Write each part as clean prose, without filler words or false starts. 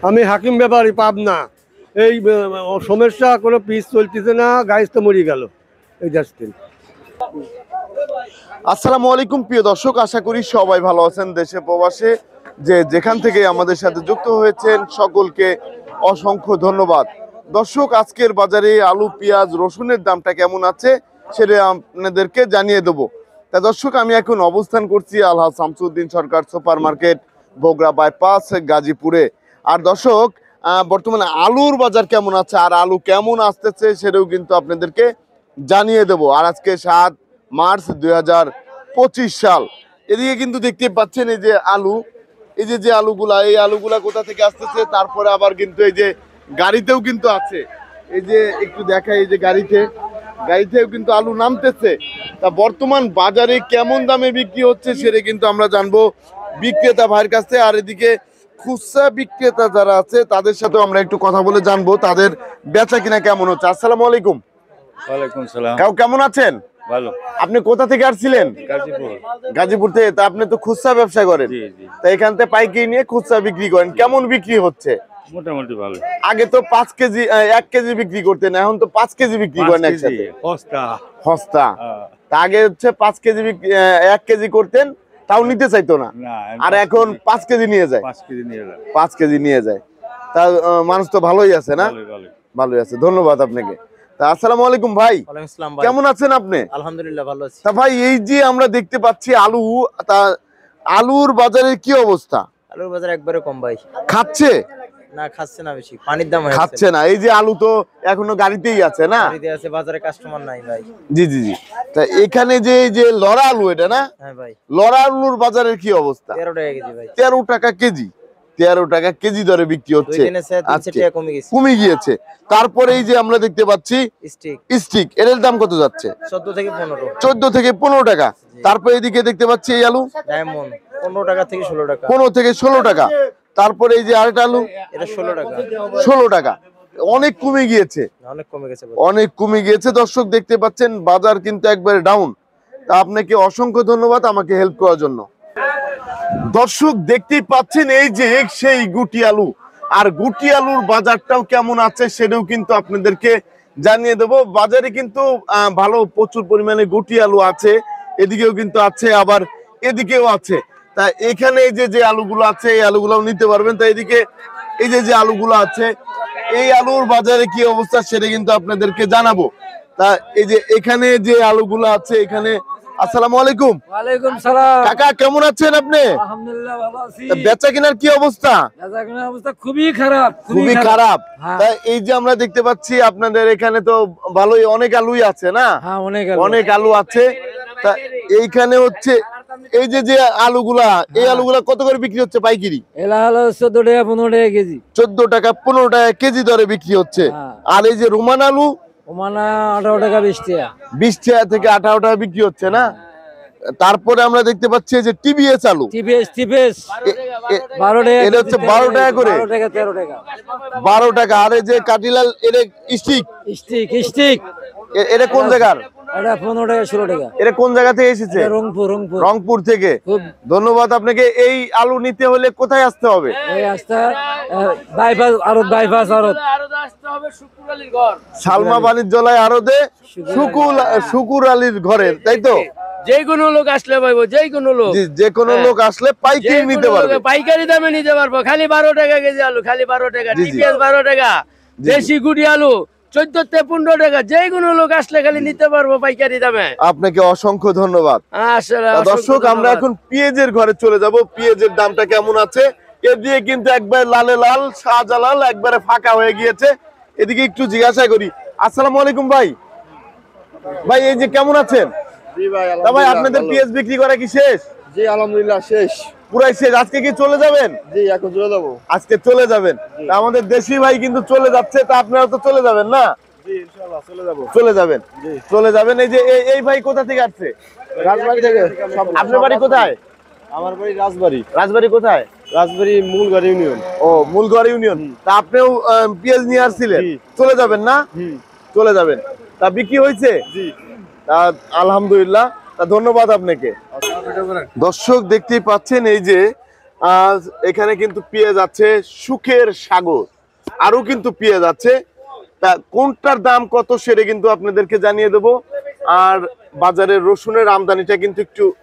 আমি হাকিম ব্যাপারী পাবনা। এই সমস্যা কোনো পিস চলতেছে না, গাইজ তো মরে গেল এই যাচ্ছেন। আসসালামু আলাইকুম প্রিয় দর্শক, আশা করি সবাই ভালো আছেন দেশে প্রবাসে। যেখান থেকে আমাদের সাথে যুক্ত হয়েছেন সকলকে অসংখ্য ধন্যবাদ। দর্শক, আজকের বাজারে আলু, পেঁয়াজ, রসুনের দামটা কেমন আছে সেটা আপনাদেরকে জানিয়ে দেবো। তা দর্শক, আমি এখন অবস্থান করছি আলহাজ শামসুদ্দিন সরকার সুপার মার্কেট, বগুড়া বাইপাস, গাজীপুরে। আর দর্শক, বর্তমানে আলুর বাজার কেমন আছে আর আলু কেমন আসতেছে সেটাও কিন্তু আপনাদেরকে জানিয়ে দেবো। আর আজকে 7 মার্চ 2025 সাল। এদিকে কিন্তু দেখতে পাচ্ছেন এই যে আলু, এই যে আলুগুলা, এই আলুগুলা কোথা থেকে আসতেছে। তারপরে আবার কিন্তু এই যে গাড়িতেও কিন্তু আছে, এই যে একটু দেখাই, এই যে গাড়িতেও কিন্তু আলু নামতেছে। তা বর্তমান বাজারে কেমন দামে বিক্রি হচ্ছে সেটা কিন্তু আমরা জানবো বিক্রেতা ভাইয়ের কাছে। আর এদিকে খুচরা বিক্রেতা যারা আছে তাদের সাথেও আমরা একটু কথা বলে জানবো তাদের বেচা কিনা কেমন হচ্ছে। আসসালামু আলাইকুম। ওয়ালাইকুম সালাম। কেমন আছেন? ভালো। আপনি কোথা থেকে আসছিলেন? গাজীপুর থেকে। তা আপনি তো খুচরা ব্যবসা করেন, তা এখান থেকে পাইকারি নিয়ে খুচরা বিক্রি করেন, কেমন বিক্রি হচ্ছে? মোটামুটি ভালো। আগে তো 5 কেজি 1 কেজি বিক্রি করতেন, এখন তো 5 কেজি বিক্রি করেন একসাথে। সস্তা। তা আগে হচ্ছে 5 কেজি 1 কেজি করতেন, তাও নিতে চাইতো না, আর এখন 5 কেজি নিয়ে যায়। 5 কেজি নিয়ে যায়। তা মানুষ তো ভালোই আছে না? ভালোই আছে, ধন্যবাদ আপনাকে। তা আসসালামু আলাইকুম ভাই। ওয়ালাইকুম আসসালাম ভাই। কেমন আছেন আপনি? আলহামদুলিল্লাহ ভালো আছি। তা ভাই, এই যে আমরা দেখতে পাচ্ছি আলু, তা আলুর বাজারের কি অবস্থা? আলুর বাজার একবারে কম ভাই। খাচ্ছে না, খাচ্ছে না, বেশি পানির দাম হয়েছে। খাচ্ছে না। এই যে আলু তো এখনো গাড়িতেই আছে না? গাড়িতে আছে, বাজারে কাস্টমার নাই ভাই। জি জি জি। তা এখানে যে এই যে লড়া আলু, এটা না? হ্যাঁ ভাই। লড়া আলুর বাজারের কি অবস্থা? 13 টাকা কেজি ভাই। 13 টাকা কেজি। 13 টাকা কেজি দরে বিক্রি হচ্ছে। দুই দিনে 3 টাকা কমে গিয়েছে। তারপরে এই যে আমরা দেখতে পাচ্ছি স্টিক, এর দাম কত যাচ্ছে? 14 থেকে 15। 14 থেকে 15 টাকা। তারপরে এদিকে দেখতে পাচ্ছি এই আলু ডায়মন্ড 15 টাকা থেকে 16 টাকা। 15 থেকে 16 টাকা। তারপরে এই যে আরেকটা আলু, এটা 16 টাকা। 16 টাকা। অনেক কমে গিয়েছে, অনেক কমে গেছে ভাই। অনেক কমে গিয়েছে। দর্শক দেখতে পাচ্ছেন বাজার কিন্তু একবারে ডাউন। তা আপনাকে অসংখ্য ধন্যবাদ আমাকে হেল্প করার জন্য। দর্শক দেখতেই পাচ্ছেন এই যে সেই গুটি আলু, আর গুটি আলুর বাজারটাও কেমন আছে সেটাও কিন্তু আপনাদেরকে জানিয়ে দেব। বাজারে কিন্তু ভালো প্রচুর পরিমাণে গুটি আলু আছে, এদিকেও কিন্তু আছে, আবার এদিকেও আছে। তা এখানে এই যে আলুগুলো আছে এই আলুগুলোও নিতে পারবেন। তা এদিকে এই যে আলুগুলো আছে, এই আলুর বাজারে কি অবস্থা সেটা কিন্তু আপনাদেরকে জানাবো। তা এই যে এখানে যে আলুগুলো আছে এখানে। আসসালামু আলাইকুম। ওয়ালাইকুম সালাম। কাকা কেমন আছেন আপনি? আলহামদুলিল্লাহ ভালো আছি। বেচা কেনার কি অবস্থা? বেচা কেনার অবস্থা খুবই খারাপ, খুবই খারাপ। তাই এই যে আমরা দেখতে পাচ্ছি আপনাদের এখানে তো ভালোই অনেক আলুই আছে না? হ্যাঁ, অনেক আলু আছে। তা এইখানে হচ্ছে এই যে আলুগুলা, এই আলুগুলা কত করে বিক্রি হচ্ছে পাইকারি? এলা হলো 14 টাকা 15 টাকা কেজি। 14 টাকা 15 টাকা কেজি দরে বিক্রি হচ্ছে। আর এই যে রোমান আলু, ওমানা 18 টাকা 20 টাকা। 20 টাকা থেকে 18 টাকা বিক্রি হচ্ছে না? তারপরে আমরা দেখতে পাচ্ছি যে টিবিএস আলু, টিপিএস 12 টাকা। এটা হচ্ছে 12 টাকা করে। 12 টাকা 13 টাকা। 12 টাকা। আর এই যে কাটিলাল, এটা স্টিক, এটা কোন জায়গার? এটা 15 টাকা 16 টাকা। এটা কোন জায়গা থেকে এসেছে? রংপুর থেকে। ধন্যবাদ আপনাকে। এই আলু নিতে হলে কোথায় আসতে হবে? এই রাস্তা বাইপাস আরত আসতে হবে শুকুর আলীর ঘর, সালমা বাণিজ্যালয় আরতে শুকুর আলীর ঘরে, তাই তো? যে কোনো লোক আসলে পাইবো, যে কোনো লোক, যে কোনো লোক আসলে পাইকারি নিতে পারবে, পাইকারি দামে নিতে পারবো। খালি 12 টাকা কেজি আলু, খালি 12 টাকা। টিপিএস 12 টাকা, দেশি গুড়ি আলু 14 থেকে 15 টাকা। যে কোনো লোক আসলে খালি নিতে পারবো পাইকারি দামে। আপনাকে অসংখ্য ধন্যবাদ। দর্শক, আমরা এখন পেঁয়াজের ঘরে চলে যাব। পেঁয়াজের দামটা কেমন আছে? এর দিয়ে কিন্তু একবার লালে লাল, শাহজালাল একবারে ফাঁকা হয়ে গিয়েছে। এদিকে একটু জিজ্ঞাসা করি। আসসালামু আলাইকুম ভাই। ভাই, এই যে কেমন আছেন? জি ভাই, ভাই আপনাদের পেঁয়াজ বিক্রি করা কি শেষ? জি আলহামদুলিল্লাহ শেষ, পুরাই শেষ। আজকে কি চলে যাবেন? জি এখন চলে যাবো। আজকে চলে যাবেন। আমাদের দেশি ভাই কিন্তু চলে যাচ্ছে, তা আপনারা তো চলে যাবেন না? জি ইনশাআল্লাহ চলে যাবো। চলে যাবেন, চলে যাবেন। এই যে এই ভাই কোথা থেকে আসছে? রাজবাড়ি থেকে। আপনার বাড়ি কোথায়? আমার বাড়ি রাজবাড়ি। রাজবাড়ি কোথায়? রাজবাড়ি মূলগড় ইউনিয়ন। ও, মূলগড় ইউনিয়ন। তা আপনিও পেঁয়াজ নিয়ে আসছিলেন? চলে যাবেন না? চলে যাবেন। তা বিক্রি হয়েছে? জি। তা আলহামদুলিল্লাহ। তা ধন্যবাদ আপনাকে। দর্শক দেখতেই পাচ্ছেন এই যে আজ এখানে কিন্তু পেঁয়াজ আছে সুখের সাগর, আরো কিন্তু পেঁয়াজ আছে। তা কোনটার দাম কত সেটা কিন্তু আপনাদেরকে জানিয়ে দেব। আর বাজারের রসুনের আমদানিটা কিন্তু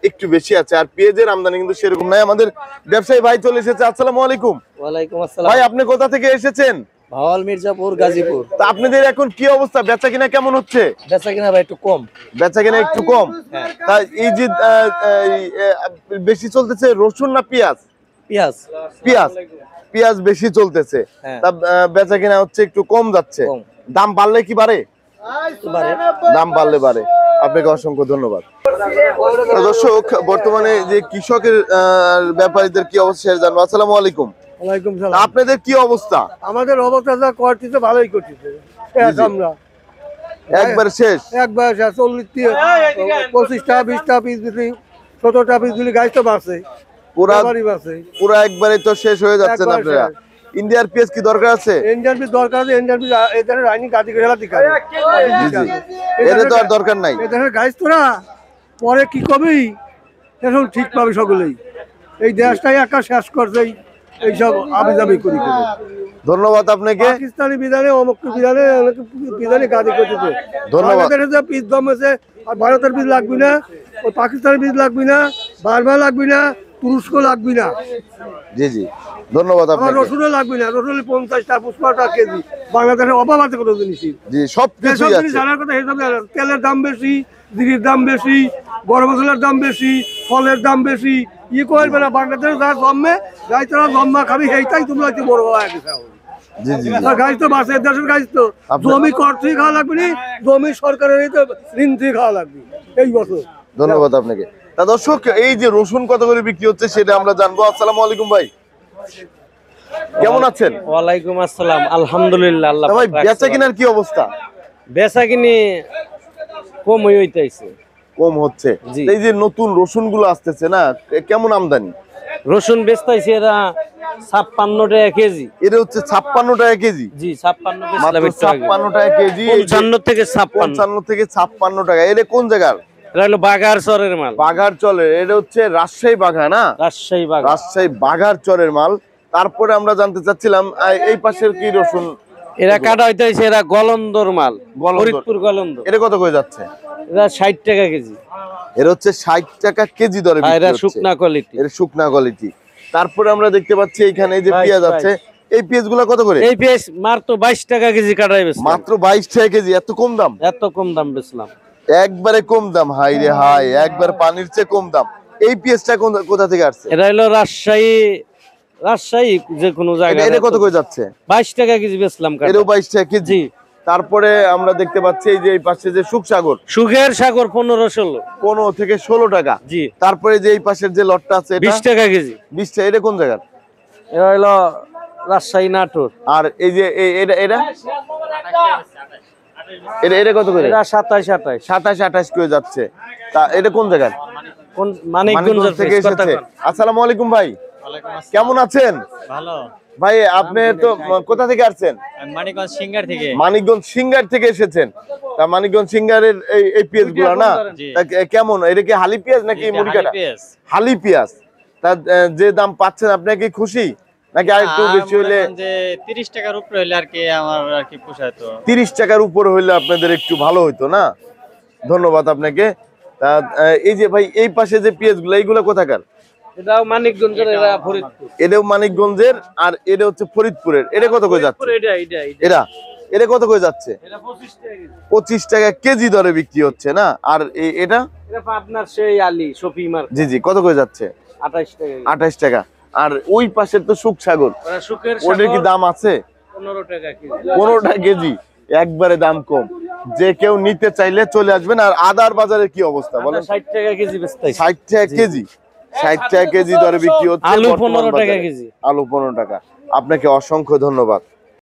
একটু বেশি আছে, আর পেঁয়াজের আমদানি কিন্তু সেরকম নাই। আমাদের ব্যবসায়ী ভাই চলে এসেছে। আসসালামু আলাইকুম। ওয়ালাইকুম আসসালাম। ভাই আপনি কোথা থেকে এসেছেন? ভাওয়াল মির্জাপুর, গাজীপুর। তা আপনাদের এখন কি অবস্থা, বেচা কিনা কেমন হচ্ছে? বেচা কিনা ভাই একটু কম। বেচা কিনা একটু কম। তা এই যে বেশি চলতেছে রসুন না পেঁয়াজ? পেঁয়াজ। পেঁয়াজ পেঁয়াজ বেশি চলতেছে। হ্যাঁ। তা বেচা কিনা হচ্ছে একটু কম যাচ্ছে। কম। দাম বাড়লে কি বাড়ে? বাড়ে। দাম বাড়লে বাড়ে। আপনাকে অসংখ্য ধন্যবাদ। তো দর্শক, বর্তমানে যে কৃষকের ব্যাপারীদের কি অবস্থা সেটা জানবো। আসসালামু আলাইকুম। ওয়ালাইকুম তা সালাম। আপনাদের কি অবস্থা? আমাদের অবস্থা যা করতেছে ভালোই করতেছে। আমরা একবার শেষ? একবার 40 25টা 20টা পিস দিলি, 17টা পিস দিলি, গাছ তো বাড়ছে, পুরা ব্যাপারই বাড়ছে। পুরা একবারে তো শেষ হয়ে যাচ্ছেন একবার আপনারা। শেষ। ইন্ডিয়ার পেঁয়াজ কি দরকার আছে? ইন্ডিয়ান পিস দরকার আছে, ইন্ডিয়ান পিস এই ধরনের রাইনি গাড়ি খেলা দিকে জি জি, এটা তো আর দরকার নাই। এই ধরনের গাছ তোরা পরে কি কবি এখন ঠিক পাবে সকলেই। এই দেশটাই একা শেষ করছে এইসব আবিজাবি করি করে। ধন্যবাদ আপনাকে। পাকিস্তানি বিধানে অমুক বিধানে অনেক বিধানে গাড়ি করতেছে। ধন্যবাদ। বাংলাদেশে যে পিস জমেছে, আর ভারতের বীজ লাগবি না, ওই পাকিস্তানের বীজ লাগবি না, বারবার লাগবি না, তুরস্ক লাগবি না, জি জি, ধন্যবাদ আমার আপনাকে। রসুনও লাগবি না। রসুন 50টা 55টা কেজি। বাংলাদেশের অভাব আছে কোনো জিনিসই। জি, সব যেসব কিছুই জিনিস আছে। জানার কথা সেসব জানার। তেলের দাম বেশি, জিরির দাম বেশি, গরম মশলার দাম বেশি, ফলের দাম বেশি। ই করবে না, বাংলাদেশে যারা জন্মে গাছ তোরা জন্মা খাবি, সেইটাই তোমরা হচ্ছে বড় হওয়া গেছে। জি জি জি। গাছ তো বাসের দেশের গাছ তো জমি কর থেকে খাওয়া লাগবে না, জমি সরকারের এই তো ঋণ থেকে খাওয়া লাগবে এই বছর। ধন্যবাদ আপনাকে। তা দর্শক, এই যে রসুন কত করে বিক্রি হচ্ছে সেটা আমরা জানবো। আসসালামু আলাইকুম ভাই, কেমন আছেন? ওয়ালাইকুম আসসালাম। আলহামদুলিল্লাহ। আল্লাহ তা ভাই পাক বেচা রাখছে। কিনার কি অবস্থা? বেচা কিনি কম হইতেছে। কম হচ্ছে। জি। এই যে নতুন রসুন গুলো আসতেছে না, কেমন আমদানি? রসুন বেচতেছে এরা 56 টাকা কেজি। এটা হচ্ছে 56 টাকা কেজি। জি 56 মাত্র বেচলাম। 56 টাকা কেজি। এই যে 55 থেকে 56। 55 থেকে 56 টাকা। এটা কোন জায়গার? এটা হলো বাগার চরের মাল। বাঘার চরের। এটা হচ্ছে রাজশাহী বাঘা না? রাজশাহী বাগার। রাজশাহী বাঘার চরের মাল। তারপরে আমরা জানতে চাচ্ছিলাম এই পাশের কি রসুন? এরা কাটা হইতেছে এরা গলন্দর মাল। গলন্দর। ফরিদপুর গলন্দর। এটা কত করে যাচ্ছে? এরা 60 টাকা কেজি। এর হচ্ছে 60 টাকা কেজি দরে আর বিক্রি এরা হচ্ছে। শুকনা কোয়ালিটি। এর শুকনা কোয়ালিটি। তারপরে আমরা দেখতে পাচ্ছি এখানে এই যে বাইশ, পেঁয়াজ আছে, এই পেঁয়াজ গুলা কত করে? এই পেঁয়াজ মাত্র 22 টাকা কেজি কাটাই বেচলাম। মাত্র 22 টাকা কেজি। এত কম দাম? এত কম দাম বেচলাম। একবারে কম দাম। হাই রে হাই, একবার পানির চেয়ে কম দাম। এই পেঁয়াজটা কোথা থেকে আসছে? এটা হলো রাজশাহী যে কোনো জায়গায়। এটা কত করে যাচ্ছে? 22 টাকা কেজি বেচলাম কাটা। এরও 22 টাকা কেজি। জি। তারপরে আমরা দেখতে পাচ্ছি এই যে এই পাশে যে সুখসাগর, সুখের সাগর 15-16। 15 থেকে 16 টাকা। জি। তারপরে যে এই পাশের যে লটটা আছে এটা 20 টাকা কেজি। 20 টাকা। এটা কোন জায়গার? এটা হলো রাজশাহী নাটোর। আর এই যে এটা এটা এটা এটা কত করে? এটা 27-28। 27-28 করে যাচ্ছে। তা এটা কোন জায়গার? কোন মানিকগঞ্জ থেকে এসেছে। আসসালামু আলাইকুম ভাই, কেমন আছেন? ভালো। ভাই আপনি তো কোথা থেকে আসছেন? মানিকগঞ্জ সিঙ্গার থেকে। মানিকগঞ্জ সিঙ্গার থেকে এসেছেন। তা মানিকগঞ্জ সিঙ্গারের এই পেঁয়াজ গুলা না, জি। তা কেমন? এটা কি হালি পেঁয়াজ নাকি মুড়ি কাটা? হালি পেঁয়াজ। তা যে দাম পাচ্ছেন আপনি কি খুশি নাকি আর একটু বেশি হইলে? যে 30 টাকার উপরে হইলে আর কি আমার আর কি পোষায়। তো 30 টাকার উপর হইলে আপনাদের একটু ভালো হইতো না? ধন্যবাদ আপনাকে। তা এই যে ভাই এই পাশে যে পেঁয়াজ গুলো, এইগুলো কোথাকার? এটাও মানিকগঞ্জের, এরা ফরিদপুর। এটাও মানিকগঞ্জের, আর এটা হচ্ছে ফরিদপুরের। এটা কত করে যাচ্ছে? এটা এটা কত করে যাচ্ছে? এটা 25 টাকা কেজি। 25 টাকা কেজি দরে বিক্রি হচ্ছে না? আর এটা? এটা পাবনার সেই আলী শফি মার্কেট। জি জি, কত করে যাচ্ছে? 28 টাকা কেজি। 28 টাকা। আর ওই পাশের তো সুখসাগর, ওরা সুখের ওটার কি সাগর দাম আছে? 15 টাকা কেজি। 15 টাকা কেজি। একবারে দাম কম। যে কেউ নিতে চাইলে চলে আসবেন। আর আদার বাজারের কি অবস্থা বলেন? 60 টাকা কেজি বেচতেছি। 60 টাকা কেজি। 60 টাকা কেজি দরে বিক্রি হচ্ছে। আলু বর্তমান 15 টাকা বাজারে। কেজি। আলু 15 টাকা। আপনাকে অসংখ্য ধন্যবাদ।